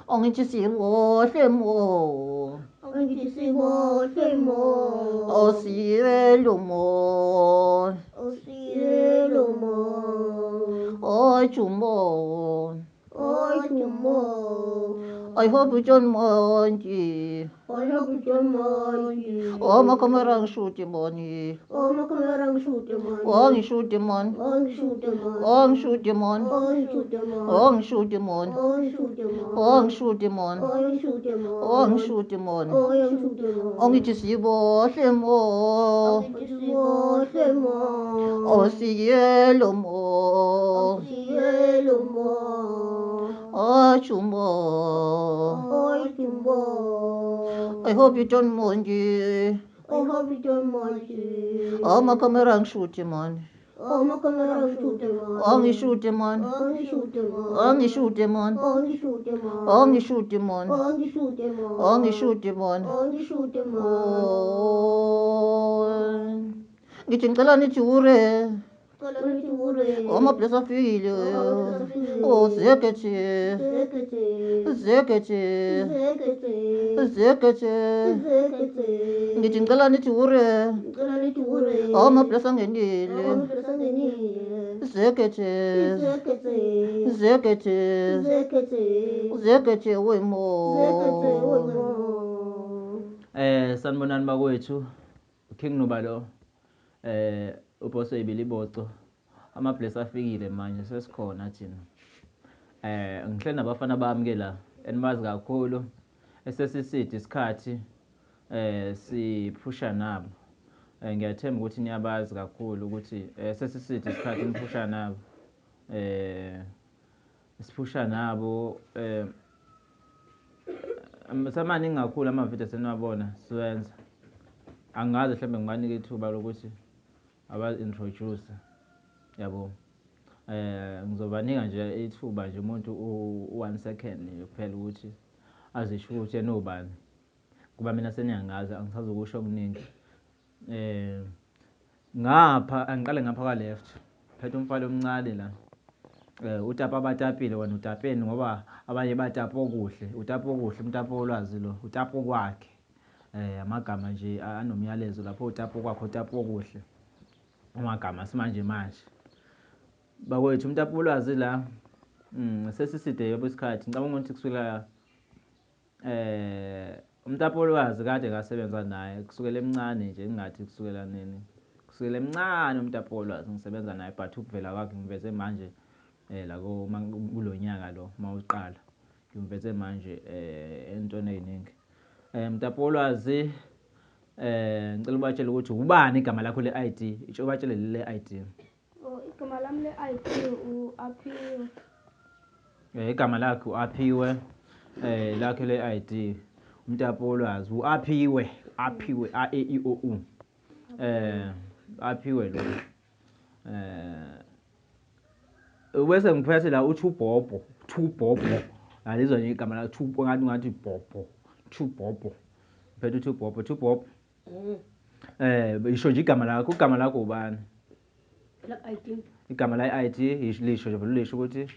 Ongithi sibohle mo. Ongithi sibohle mo. Osiyelo mo. Osiyelo mo. Ojumo. Ojumo. I hope you don't mind. I hope you don't mind. Oh, makamerang shoot him on ye. Oh, makamerang shoot him on. Oh, shoot him on. Oh, shoot him on. Oh, shoot him on. Oh, shoot him on. Oh, shoot him on. Oh, shoot him on. Oh, shoot him on. Oh, shoot him on. Oh, shoot him on. Oh, shoot him on. Ongi tisibo mo. Ongi tisibo mo. Osiyelo mo. Osiyelo mo. Ojumo. Ojumo. I hope you don't mind ye. I hope you don't mind ye. Oh, makamerang shoot him on. Oh, makamerang shoot him on. Ongi shoot him on. Ongi shoot him on. Ongi shoot him on. Ongi shoot him on. Ongi shoot him on. Ongi shoot him on. Ongi shoot him on. Ongi shoot him on. Oh. Ngithi ngicela nithi ure. Cela nithi ure. Amabless afikile. Oh, Zekhekhe. Zekhekhe. Zekhekhe. Zekhekhe. Ngithi ngicela nithi ure. Cela nithi ure. Amabless angenile. Amabless angenile. Zekhekhe. Zekhekhe. Zekhekhe. Zekhekhe. Zekhekhe wemo. Zekhekhe wemo. Sanibonani bakwethu. King Nuba lo. Ubhoso ibiliboco. Amabless afikile manje sesikhona thina. Ngihle nabafana bami ke la enimazi kakhulu esesiside isikhathi siphusha nabo. Ngiyathemba ukuthi niyabazi kakhulu ukuthi sesiside isikhathi niphusha nabo. Siphusha nabo samaningi kakhulu amavidiyo senwabona siwenza. Angazi mhlawumbe ngibanike ithuba lokuthi aba-introduce yabo. Ngizobanika nje ithuba nje umuntu u1 second kuphela ukuthi azisho ukuthi yena ubani. Kuba mina seniyangazi angisazokusho okuningi. Ngapha angiqale ngapha kwa left. Phethe umfana omncane la. Utapa abatapile wena utapeni ngoba abanye batapa okuhle. Utapa okuhle uMtapowolwazi lo. Utapa kwakhe. Amagama nje anomyalezo lapho utapa kwakhe utapa okuhle. Amagama simanje manje. Bakwethu uMtapowolwazi la sesiside yebo isikhathi ngicabanga ukuthi kusukela uMtapowolwazi kade ngasebenza naye kusukela emncane nje ingathi kusukela nini. Kusukela emncane uMtapowolwazi ngisebenza naye but ukuvela kwakhe ngiveze manje la kulonyaka lo mawuqala ngiveze manje entweni eziningi. Mtapowolwazi ngicela ubatshele ukuthi ubani igama lakho le-ID itsho ubatshele le ID. Igama lami le-ID uAphiwe. Igama lakho uAphiwe lakhe le-ID uMtapowolwazi uAphiwe A-E-I-O-U Aphiwe lo. Bese ngiphethe la uThubhobho alizwa nje igama la Thubho ngathi Bhobho uThubhobho phethe uThubhobho isho nje igama lakho ubani La ID. igama la ID lisho nje lisho ukuthi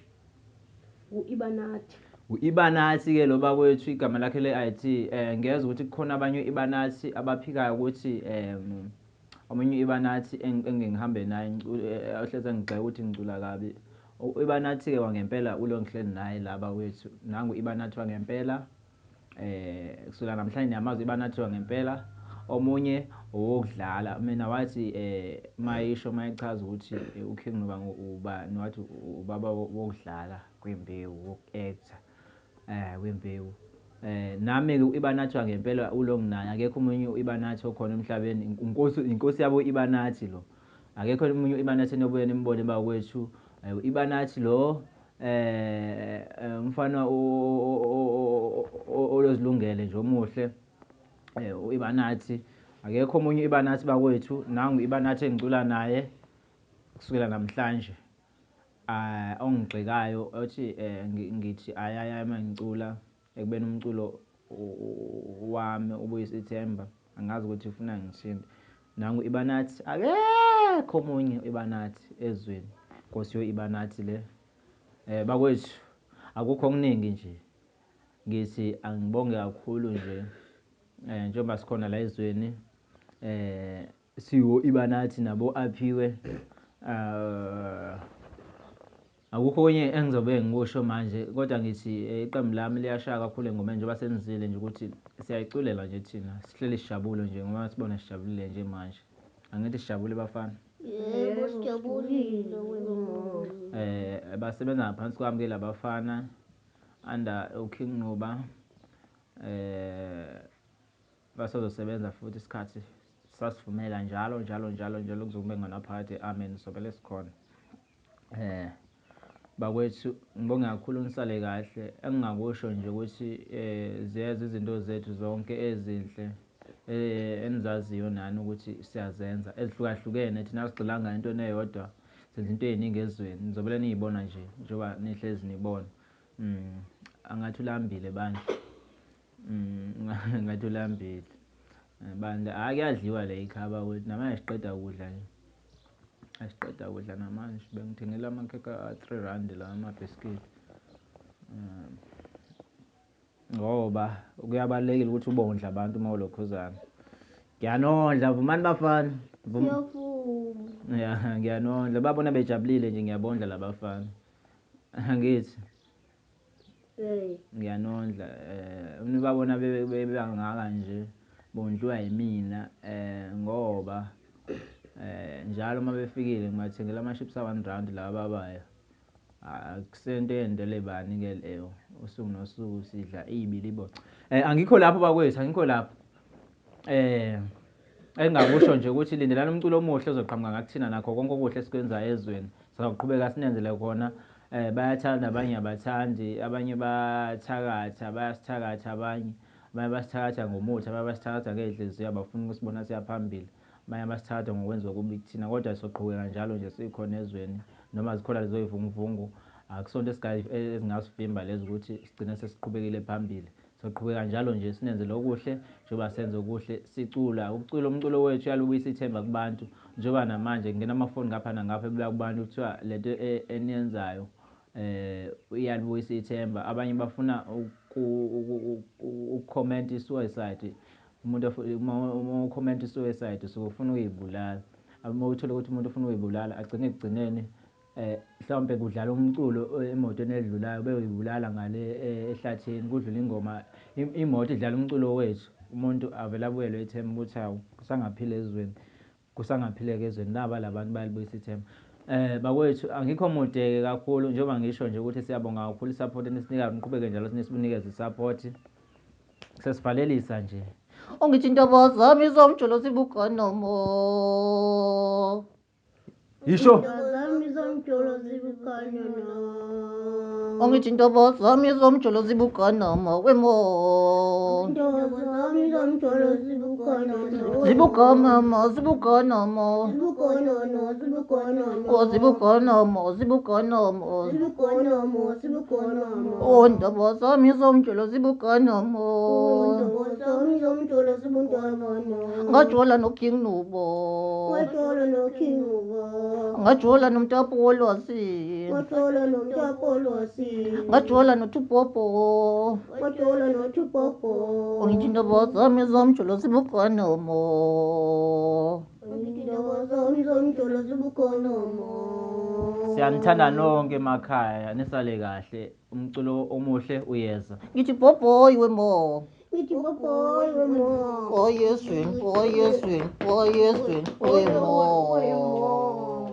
uIbanathi ke lo bakwethu igama lakhe le-ID ngiyeza ukuthi kukhona abanye uIbanathi abaphikayo ukuthi omunye uIbanathi engingihambe naye ohleze ngigxeka ukuthi ngicula kabi. uIbanathi ke wangempela ulo ngihleli naye laba wethu nangu uIbanathi wangempela kusula namhlanje niyamazi uIbanathi wangempela. Omunye owokudlala mina wathi mayisho mayichaza ukuthi uKing Nuba ubani wathi ubaba wokudlala kwembewu wokuactor kwembewu. Nami ke uIbanathi wangempela ulo nginaye akekho umunye uIbanathi okhona emhlabeni inkosi yabo uIbanathi lo. Akekho umunye uIbanathi enobuye nimbone bakwethu uIbanathi lo umfana olozilungele nje omuhle uIbanathi. Akekho omunye uIbanathi bakwethu nangu uIbanathi engicula naye kusukela namhlanje ongigxekayo othi ngithi ayaya mangicula ekubeni umculo wami ubuyisithemba angazi ukuthi ufuna ngithini. Nangu uIbanathi akekho omunye uIbanathi ezweni Nkosi yoIbanathi le bakwethu akukho okuningi nje ngithi angibonge kakhulu nje njengoba sikhona la ezweni siwo ibanathi nabo aphiwe akukho konye engizobe ngikusho manje kodwa ngithi iqembu lami liyashaya kakhulu engomeni njengoba senizile nje ukuthi siyayiculela nje thina sihleli sijabule nje ngoba sibona sijabulile nje manje angithi sijabule bafana yebo sijabulile wemo basebenza ngaphansi kwami ke labafana under uKing Nuba basazosebenza futhi isikhathi sasivumela njalo kuzokube nganaphakade amen sobele sikhona bakwethu ngibonge kakhulu nisale kahle engingakusho nje ukuthi ziyeza izinto zethu zonke ezinhle enizaziyo nani ukuthi siyazenza ezihlukahlukene thina sigxilanga into eyodwa senza into eziningi ezweni nizobele niyibona nje njengoba nihlezi nibona angathi ulambile bandla ngathi ulambile bandla akuyadliwa le ikhaba wethu namanje siqeda ukudla nje asiqeda ukudla namanje bengithengela amakhekhe a-R3 la amabhiskiti ngoba kuyabalekile ukuthi ubondla abantu uma ulokhuzana ngiyanondla vumani bafana siyavuma ya ngiyanondla babona bejabulile nje ngiyabondla labafana angithi ngiyanondla nibabona bebangaka nje bondliwa yimina ngoba njalo uma befikile ngibathengela ama-chips a-R1 la ababayo akusento eyendele bani ke leyo usuku nosuku sidla ibilibo angikho lapho bakwethu angikho lapho engingakusho nje ukuthi lindelana umculo omuhle ozoqhamuka ngakuthina nakho konke okuhle esikwenzayo ezweni sizaqhubeka sinenzele khona bayathanda abanye abathandi abanye bathakatha bayasithakatha abanye basithakatha ngomuthi abanye basithakatha ngey'nhliziyo abafuna ukusibona siya phambili abanye basithakatha ngokwenziwa kubi kuthina kodwa sizoqhubeka njalo nje sikhona ezweni noma zikhona lezo y'vunguvungu akusonto ezingasivimba lezi ukuthi sigcine sesiqhubekile phambili soqhubeka njalo nje sinenze lokuhle njengoba senze okuhle sicula umculo wethu uyalubuyisa ithemba kubantu njengoba namanje ngena amafoni ngapha nangapha ebuya kubantu kuthiwa lento eniyenzayo uyalubuyisa ithemba abanye bafuna ucomment i-suicide umuntu uma ucomment i-suicide so ufuna ukuyibulala uma uthole ukuthi umuntu ufuna ukuyibulala agcine ekugcineni mhlawumbe kudlala umculo emotweni edlulayo beyoyibulala ngale ehlathini kudlula ingoma imoto idlala umculo wethu umuntu avela abuyelwe ithemba ukuthi hawu kusangaphileka ezweni naba labantu bayalibuyisa ithemba bakwethu angikho mude kakhulu njengoba ngisho nje ukuthi siyabonga kakhulu isupport enisinika niqhubeke njalo sinisinikeze isupport sesivalelisa nje ongithi intaba zami zomjolo zibukanamo yisho zami zomjolo zibukanyana ongithi intaba zami zomjolo zibukanamo wemo zami zomjolo zibukanyana zibukanamo zibukanamo o zibukanamo zibukanamo o ndaba zami zomjolo zibukanamo ngajola noKing Nuba ngajola noMtapowolwazi ngajola noThubhobho ongithi intaba zami zomjolo zibukanamo siyanithanda nonke emakhaya nisale kahle umculo omuhle uyeza ngithi bhobhoyi wemo oyezweni wemo